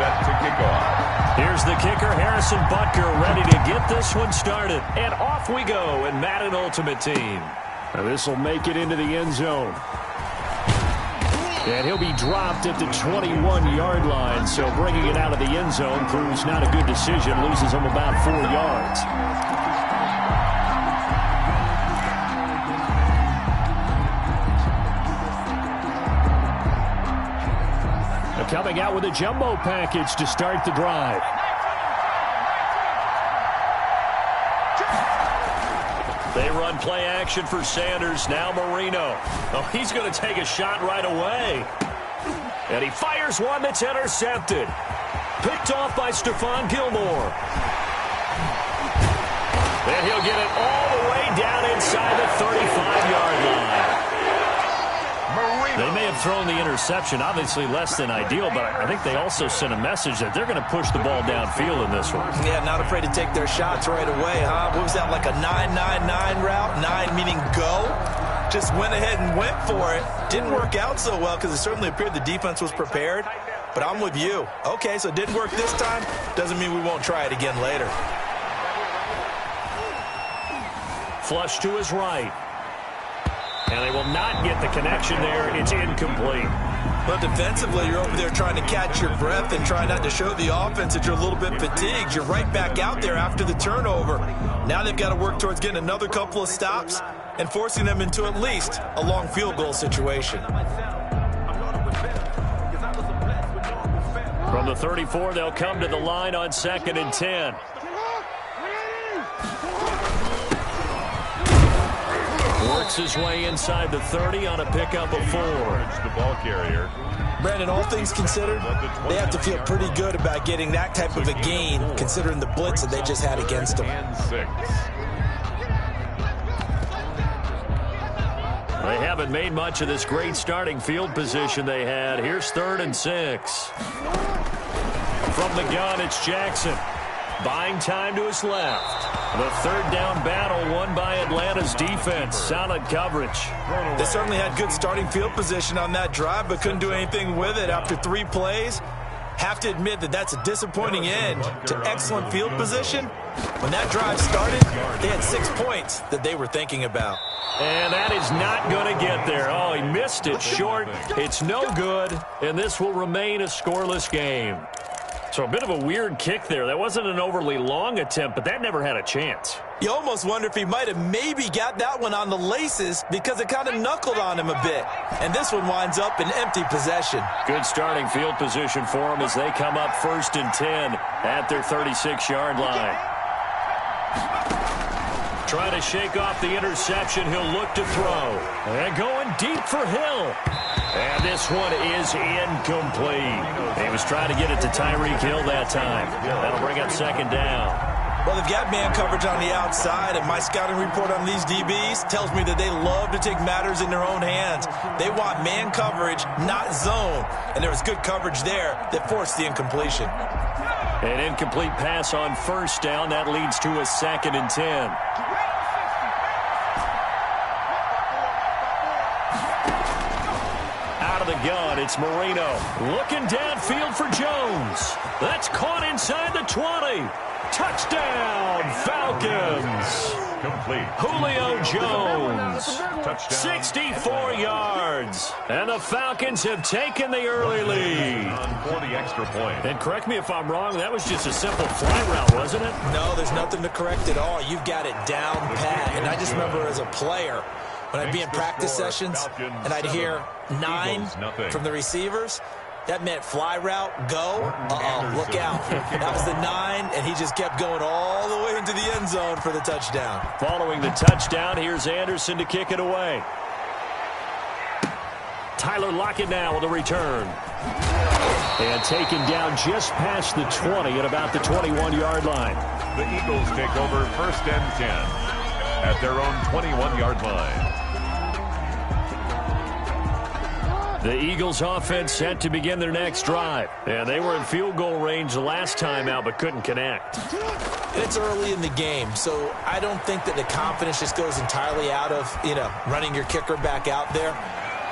set to kick off. Here's the kicker, Harrison Butker, ready to get this one started. And off we go in Madden Ultimate Team. Now this will make it into the end zone. And he'll be dropped at the 21-yard line. So bringing it out of the end zone proves not a good decision. Loses him about 4 yards. Coming out with a jumbo package to start the drive. They run play action for Sanders. Now Marino. Oh, he's going to take a shot right away. And he fires one that's intercepted. Picked off by Stephon Gilmore. And he'll get it all the way down inside the 35-yard line. They may have thrown the interception, obviously less than ideal, but I think they also sent a message that they're going to push the ball downfield in this one. Yeah, not afraid to take their shots right away, huh? What was that, like a 9-9-9 route? 9 meaning go? Just went ahead and went for it. Didn't work out so well because it certainly appeared the defense was prepared, but I'm with you. Okay, so it didn't work this time. Doesn't mean we won't try it again later. Flush to his right. And they will not get the connection there. It's incomplete. Well, defensively, you're over there trying to catch your breath and try not to show the offense that you're a little bit fatigued. You're right back out there after the turnover. Now they've got to work towards getting another couple of stops and forcing them into at least a long field goal situation. From the 34, they'll come to the line on 2nd and 10. Works his way inside the 30 on a pickup of 4. The ball carrier. Brandon, all things considered, they have to feel pretty good about getting that type of a gain, considering the blitz that they just had against them. And 6. They haven't made much of this great starting field position they had. Here's 3rd and 6. From the gun, it's Jackson. Buying time to his left. The 3rd down battle won by Atlanta's defense. Solid coverage. They certainly had good starting field position on that drive, but couldn't do anything with it after 3 plays. Have to admit that that's a disappointing end to excellent field position. When that drive started, they had 6 points that they were thinking about. And that is not going to get there. Oh, he missed it short. It's no good, and this will remain a scoreless game. So a bit of a weird kick there. That wasn't an overly long attempt, but that never had a chance. You almost wonder if he might have maybe got that one on the laces because it kind of knuckled on him a bit. And this one winds up in empty possession. Good starting field position for them as they come up 1st and 10 at their 36-yard line. Trying to shake off the interception. He'll look to throw. And going deep for Hill. And this one is incomplete. He was trying to get it to Tyreek Hill that time. That'll bring up 2nd down. Well, they've got man coverage on the outside, and my scouting report on these DBs tells me that they love to take matters in their own hands. They want man coverage, not zone. And there was good coverage there that forced the incompletion. An incomplete pass on 1st down. That leads to a 2nd and 10. The gun, it's Marino looking downfield for Jones. That's caught inside the 20. Touchdown, Falcons. Complete. Julio Jones. Touchdown. 64 yards. And the Falcons have taken the early lead. For the extra point. And correct me if I'm wrong, that was just a simple fly route, wasn't it? No, there's nothing to correct at all. You've got it down pat. And I just remember as a player, when I'd be in practice sessions and I'd hear 9 from the receivers, that meant fly route, go, look out. That was the 9, and he just kept going all the way into the end zone for the touchdown. Following the touchdown, here's Anderson to kick it away. Tyler Lockett now with a return. And taken down just past the 20 at about the 21-yard line. The Eagles take over 1st and 10 at their own 21-yard line. The Eagles offense set to begin their next drive. And they were in field goal range the last time out but couldn't connect. It's early in the game, so I don't think that the confidence just goes entirely out of, running your kicker back out there.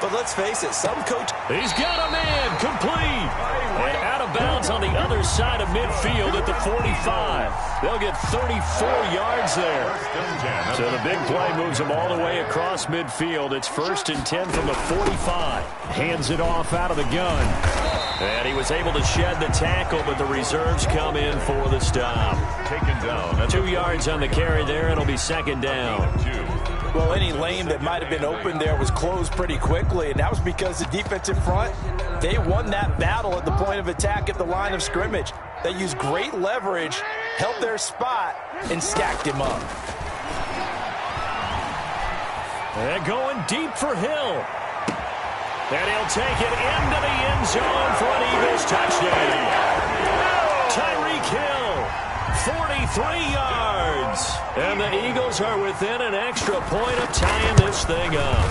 But let's face it, some coach... He's got a man complete. And out of of bounds on the other side of midfield at the 45. They'll get 34 yards there. So the big play moves them all the way across midfield. It's 1st and 10 from the 45. Hands it off out of the gun. And he was able to shed the tackle, but the reserves come in for the stop. Taken down. 2 yards on the carry there. It'll be 2nd down. Well, any lane that might have been open there was closed pretty quickly, and that was because the defensive front, they won that battle at the point of attack at the line of scrimmage. They used great leverage, held their spot, and stacked him up. And going deep for Hill. And he'll take it into the end zone for an Eagles touchdown. Tyreek Hill, 43 yards. And the Eagles are within an extra point of tying this thing up.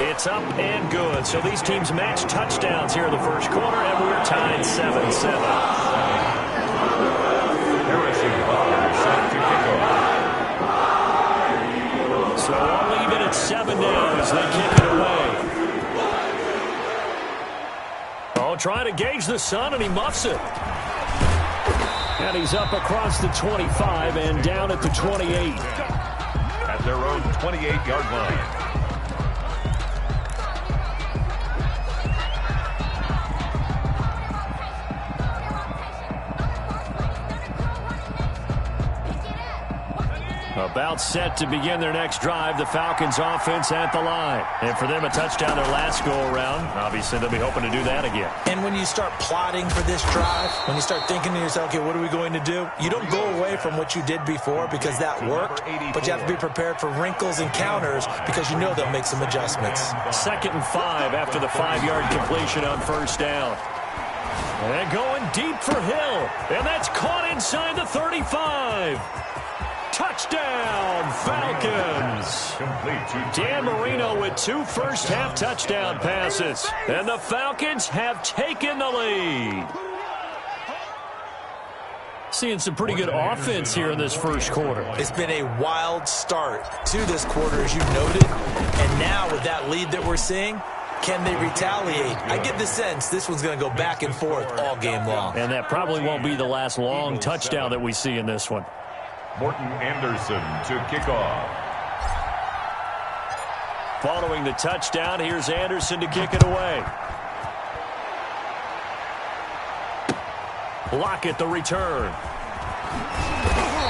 It's up and good. So these teams match touchdowns here in the first quarter, and we're tied 7-7. Harrison Butker set to kick off. So I'll leave it at 7 now as they kick it away. Oh, trying to gauge the sun, and he muffs it. And he's up across the 25 and down at the 28. At their own 28-yard line. About set to begin their next drive. The Falcons offense at the line. And for them, a touchdown their last go-around. Obviously, they'll be hoping to do that again. And when you start plotting for this drive, when you start thinking to yourself, okay, what are we going to do? You don't go away from what you did before because that worked, but you have to be prepared for wrinkles and counters because you know they'll make some adjustments. 2nd and 5 after the 5-yard completion on 1st down. And going deep for Hill. And that's caught inside the 35. Touchdown, Falcons. Dan Marino with 2 first-half touchdown passes. And the Falcons have taken the lead. Seeing some pretty good offense here in this first quarter. It's been a wild start to this quarter, as you noted. And now with that lead that we're seeing, can they retaliate? I get the sense this one's going to go back and forth all game long. And that probably won't be the last long touchdown that we see in this one. Morton Anderson to kick off. Following the touchdown, here's Anderson to kick it away. Lockett the return.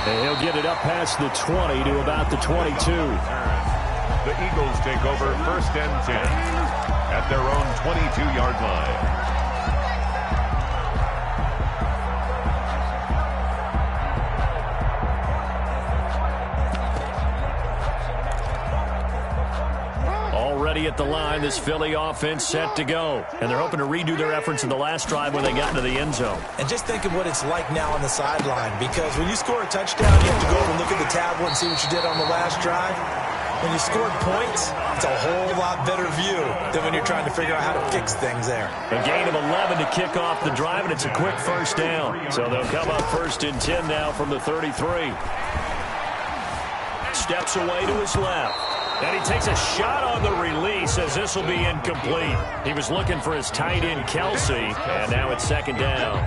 And he'll get it up past the 20 to about the 22. The Eagles take over 1st and 10 at their own 22-yard line. Already at the line, this Philly offense set to go. And they're hoping to redo their efforts in the last drive when they got into the end zone. And just think of what it's like now on the sideline, because when you score a touchdown, you have to go over and look at the tablet and see what you did on the last drive. When you scored points, it's a whole lot better view than when you're trying to figure out how to fix things there. A gain of 11 to kick off the drive, and it's a quick 1st down. So they'll come up 1st and 10 now from the 33. Steps away to his left. And he takes a shot on the release as this will be incomplete. He was looking for his tight end, Kelsey, and now it's 2nd down.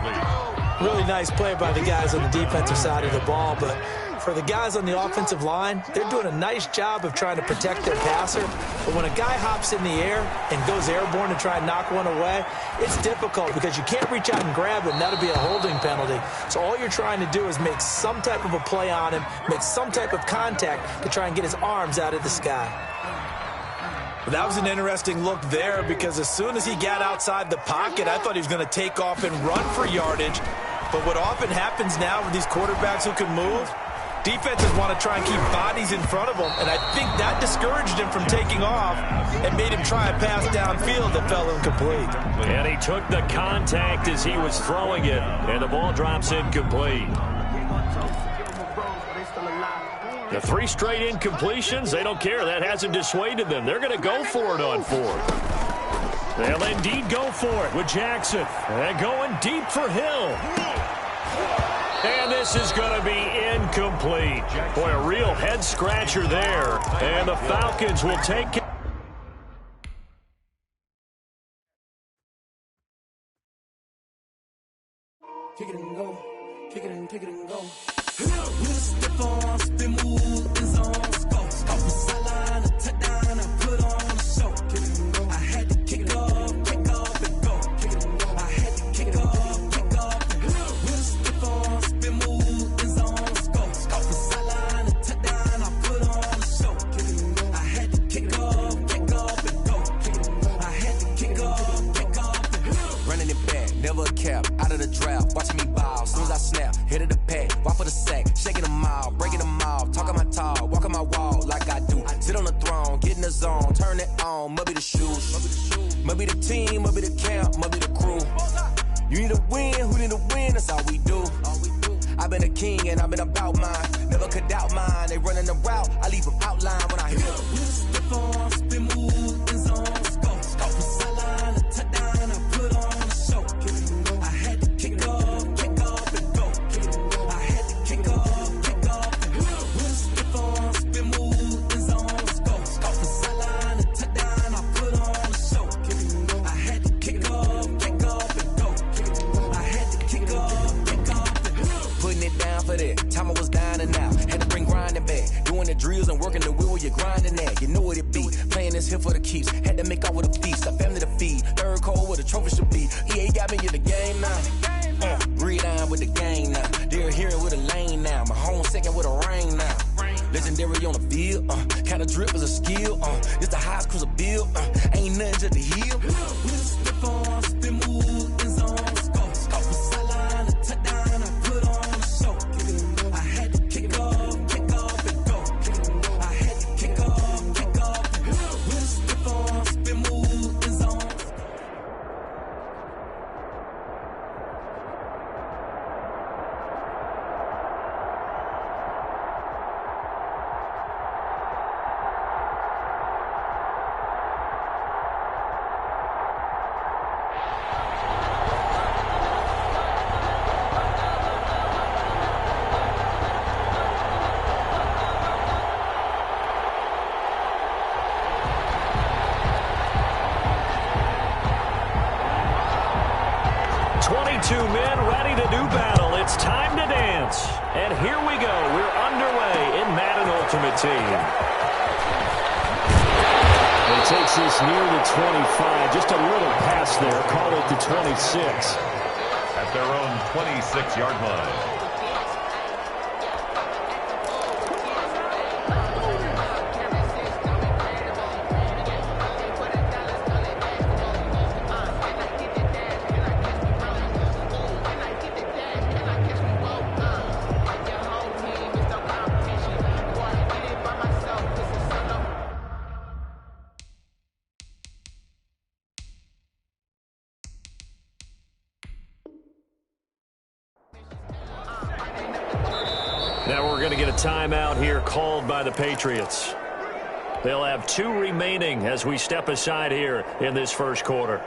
Really nice play by the guys on the defensive side of the ball, but for the guys on the offensive line, they're doing a nice job of trying to protect their passer. But when a guy hops in the air and goes airborne to try and knock one away, it's difficult because you can't reach out and grab him. That'll be a holding penalty. So all you're trying to do is make some type of a play on him, make some type of contact to try and get his arms out of the sky. That was an interesting look there because as soon as he got outside the pocket, I thought he was going to take off and run for yardage. But what often happens now with these quarterbacks who can move, defenses want to try and keep bodies in front of them, and I think that discouraged him from taking off and made him try a pass downfield that fell incomplete. And he took the contact as he was throwing it, and the ball drops incomplete. The 3 straight incompletions, they don't care. That hasn't dissuaded them. They're going to go for it on 4th. They'll indeed go for it with Jackson. And going deep for Hill. And this is going to be incomplete. Boy, a real head-scratcher there. And the Falcons will take it. kick it and go, kick it and go. With a stiff arm, spin move, in zone, go. Off the sideline, a touchdown, I put on a show. Kick it and go. I had to kick off and go. Kick it and go. I had to kick off and go. With a stiff arm, spin move, in zone, go. Off the sideline, a touchdown, I put on a show. Kick it and go. I had to kick off and go. Kick it and go. I had to kick off and go. Running it back, never a cap, out of the draft, watching me ball. Soon as I snap, hit of the pack, walk for the sack, shaking them all, breaking them all, talking my talk, walking my wall like I do. Sit on the throne, get in the zone, turn it on, must be the shoes, must be the team, must be the camp, must be the crew. You need to win, who need to win, that's all we do. I've been a king and I've been about mine, never could doubt mine. They running the route, I leave them outline when I hit them. With a stiff arm, spin move, in zone, go. Off the sideline, a touchdown, I put on a show. Kick it and go. I had to kick off and go. Kick it and go. I had to kick off and go. With a stiff arm, spin move, in zone, go. Off the sideline, a touchdown, I put on a show. Kick it and go. I had to kick off and go. Kick it and go. I had to kick off and go. Putting it down for that, time I was down and out, had to bring grinding back, doing the drills and working the wheel where you're grinding at, you know what it be, playing this here for the keeps, had to make off with a feast, a family to feed, third cold where the trophy should be, EA got me in the game now, breathe on with the game now, they're here with a lane now, my home second with a rain now, legendary on the field, kinda drip is a skill, it's the highest cruiser bill, ain't nothing to the heel. With a stiff arm, spin move, in zone, go. Off the sideline, a touchdown, I put on a show. Kick it and go. I had to kick off and go. Kick it and go. I had to kick off and go. With a stiff arm, spin move, in zone. Men ready to do battle. It's time to dance. And here we go. We're underway in Madden Ultimate Team. It takes us near the 25. Just a little pass there. Call it the 26. At their own 26-yard line. Now we're going to get a timeout here called by the Patriots. They'll have 2 remaining as we step aside here in this first quarter.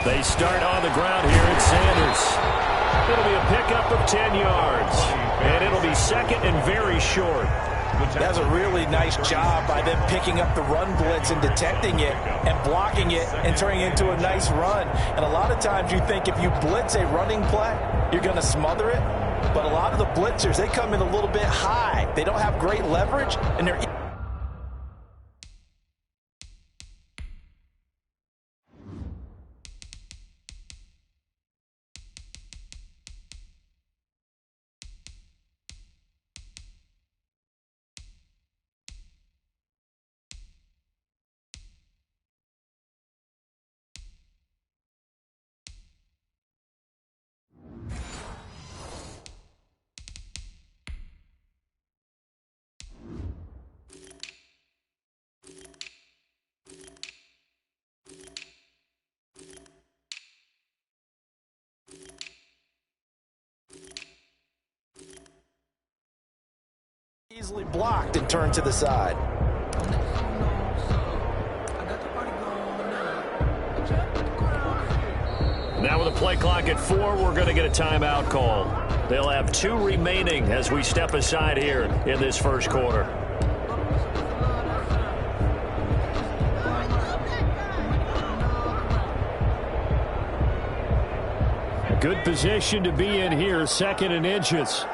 They start on the ground here at Sanders. It'll be a pickup of 10 yards. And it'll be second and very short. That's a really nice job by them picking up the run blitz and detecting it and blocking it and turning it into a nice run. And a lot of times you think if you blitz a running play, you're going to smother it. But a lot of the blitzers, they come in a little bit high. They don't have great leverage, and they're easily blocked and turned to the side. Now with a play clock at 4, we're going to get a timeout call. They'll have 2 remaining as we step aside here in this first quarter. A good position to be in here, 2nd and inches.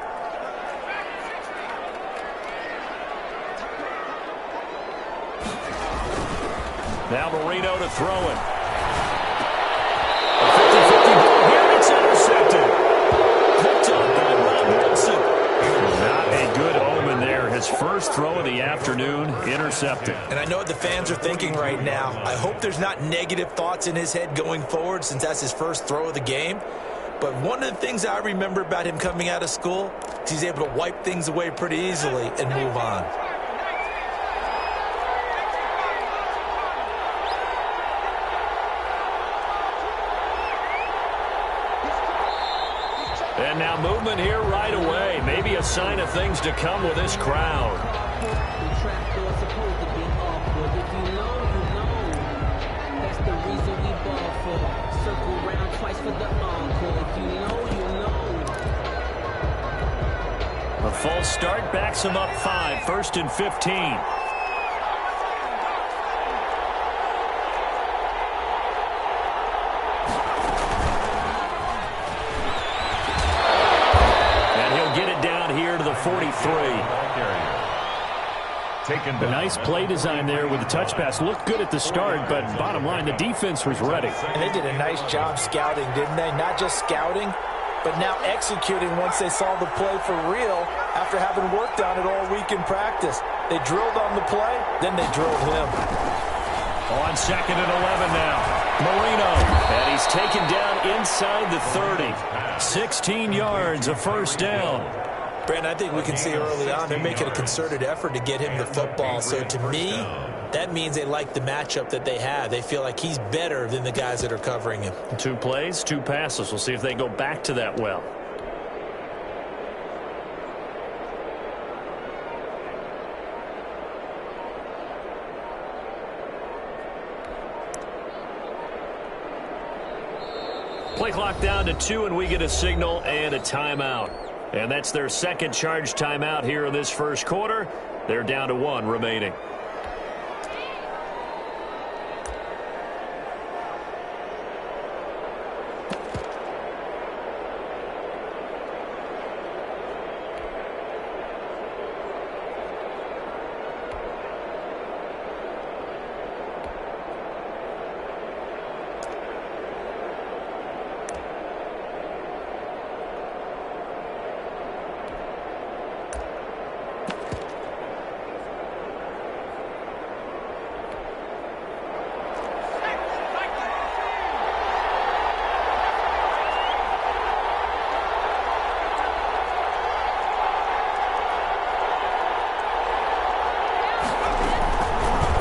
Now Marino to throw it. A 50-50 ball here. It's intercepted. Picked up by Ron Wilson. Not a good omen there. His first throw of the afternoon, intercepted. And I know what the fans are thinking right now. I hope there's not negative thoughts in his head going forward since that's his first throw of the game. But one of the things I remember about him coming out of school is he's able to wipe things away pretty easily and move on. And now movement here right away. Maybe a sign of things to come with this crowd. A false start backs him up 5, 1st and 15. And he'll get it down here to the 43. A nice play design there with the touch pass. Looked good at the start, but bottom line, the defense was ready. And they did a nice job scouting, didn't they? Not just scouting, but now executing once they saw the play for real after having worked on it all week in practice. They drilled on the play, then they drilled him. On 2nd and 11 now. Marino. And he's taken down inside the 30. 16 yards, a first down. Brandon, I think we can see early on they're making a concerted effort to get him the football. So to me, that means they like the matchup that they have. They feel like he's better than the guys that are covering him. 2 plays, 2 passes. We'll see if they go back to that well. Play clock down to 2, and we get a signal and a timeout. And that's their second charge timeout here in this first quarter. They're down to 1 remaining.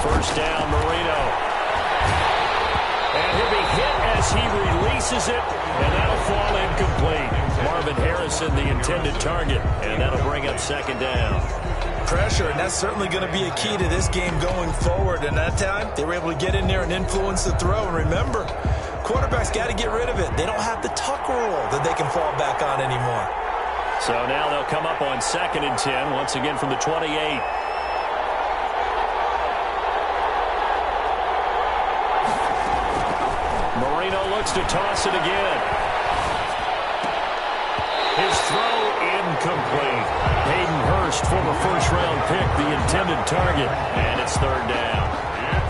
First down, Marino. And he'll be hit as he releases it, and that'll fall incomplete. Marvin Harrison, the intended target, and that'll bring up 2nd down. Pressure, and that's certainly going to be a key to this game going forward. And that time, they were able to get in there and influence the throw. And remember, quarterbacks got to get rid of it. They don't have the tuck rule that they can fall back on anymore. So now they'll come up on 2nd and 10, once again from the 28. Looks to toss it again. His throw incomplete. Hayden Hurst, former first-round pick, the intended target, and it's 3rd down.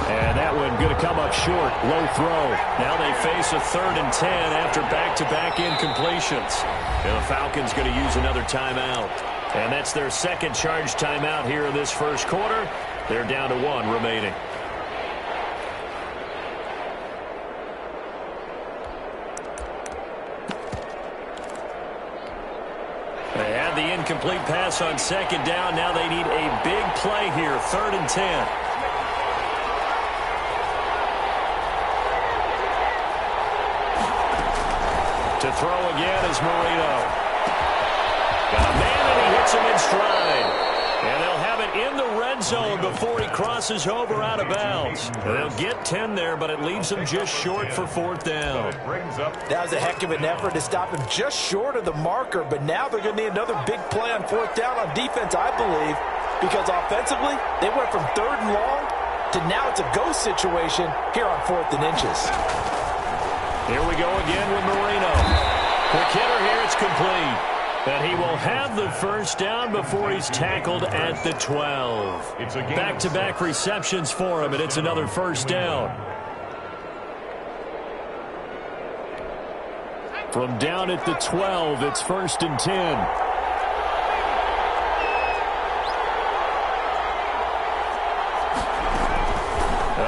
And that one going to come up short. Low throw. Now they face a 3rd and 10 after back-to-back incompletions. And the Falcons going to use another timeout. And that's their second charge timeout here in this first quarter. They're down to 1 remaining. They had the incomplete pass on 2nd down. Now they need a big play here. 3rd and 10. To throw again is Marino. Got a man, and he hits him in stride. And they'll have it in the red zone before he crosses over out of bounds. They'll get 10 there, but it leaves them just short for 4th down. That was a heck of an effort to stop him just short of the marker, but now they're going to need another big play on 4th down on defense, I believe, because offensively, they went from 3rd and long to now it's a go situation here on 4th and inches. Here we go again with Marino. Quick hitter here, it's complete. And he will have the 1st down before he's tackled at the 12. Back-to-back receptions for him, and it's another 1st down. From down at the 12, it's 1st and 10.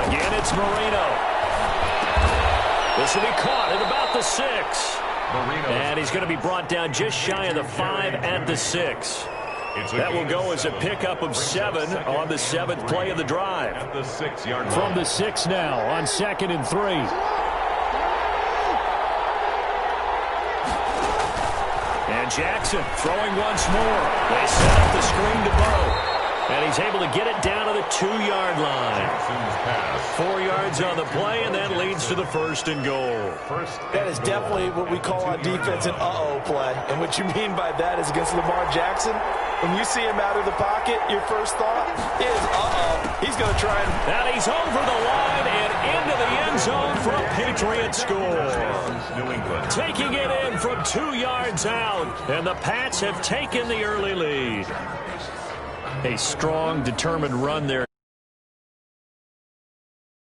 Again, it's Marino. This will be caught at about the 6. And he's going to be brought down just shy of the 5 at the 6. That will go as a pickup of 7 on the 7th play of the drive. From the 6 now on 2nd and 3. And Jackson throwing once more. They set up the screen to Bo. And he's able to get it down to the 2-yard line. 4 yards on the play, and that leads to the 1st and goal. That is definitely what we call on defense an uh-oh play. And what you mean by that is against Lamar Jackson, when you see him out of the pocket, your first thought is, uh-oh, he's going to try and... And he's over the line and into the end zone for a Patriot score. Taking it in from 2 yards out, and the Pats have taken the early lead. A strong, determined run there.